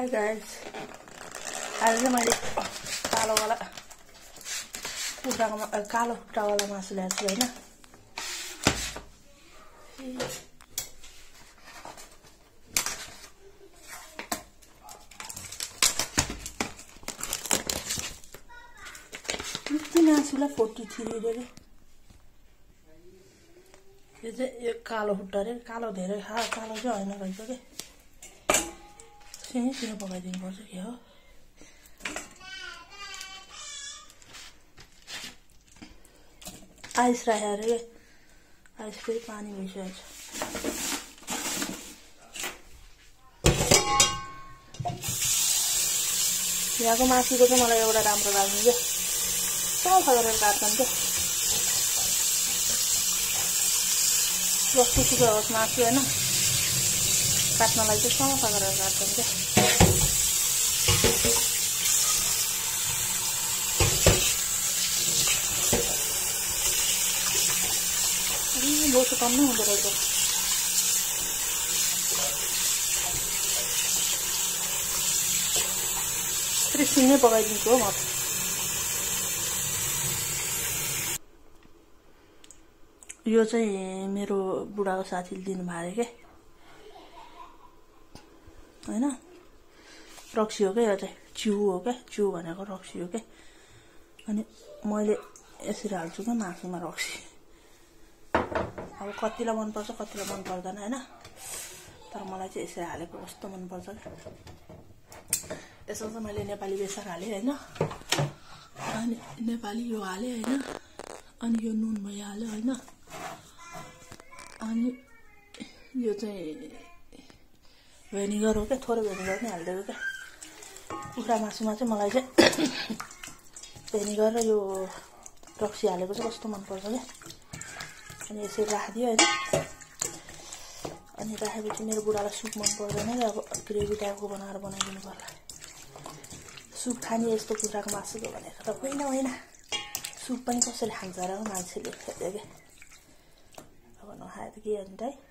Hi guys, आज चाहिँ मैले कालोवाला कुखुराको कालो कुखुरावाला मासु ल्याएको छु हैन। यति मासुलाई 43 रे। यो चाहिँ यो कालो खुट्टा रे, कालो धेरै कालो चाहिँ हैन रहेछ के। सिनो पकाइदिनु पर्छ के हो। आइस राखेर रे, आइस फेरि पानी भइसकेको छ। यहाँको मासुको चाहिँ मलाई एउटा राम्रो लाग्छ के, सफा गरेर काट्छन् के। जस्तो सुकै होस् मासु हैन, काट्नलाई चाहिँ सफा गरेर काट्छन् के। बोसो कम्मै हुँदो रहेछ। सिनै पकाइदिन्छु हो म। यो चाहिँ मेरो बुढाको साथीले दिनुभयो के हैन। रक्सी हो के, यो चाहिँ च्यु हो के, च्यु भनेको रक्सी हो के। अनि मैले यसरी हाल्छु के मासुमा रक्सी। अब कतिलाई मन पर्छ कतिलाई मन पर्दैन हैन, तर मलाई चाहिँ यसरी हालेको कस्तो मन पर्छ के। यसमा चाहिँ मैले नेपाली बेसार हाले हैन, अनि नेपाली यो हाले हैन, अनि यो नुन भइहाल्यो हैन। अनि यो चाहिँ भेनिगर हो के, थोरै भेनिगर पनि हालिदिएको के। कुखुरा मासुमा चाहिँ मलाई चाहिँ भेनिगर र यो रक्सी हालेको चाहिँ कस्तो मन पर्छ के। अनि यसरी राखिदियो हैन। अनि राखेपछि मेरो बुढालाई सुप मन पर्दैन के, अब ग्रेभी टाइपको बनाएर बनाइदिनु पर्ला। सुप खाने यस्तो कुखुराको मासुको भनेको त होइन। सुप पनि कसरी खान्छ र मान्छेले हेर्यो के। अब नखाए त के हुन्छ है।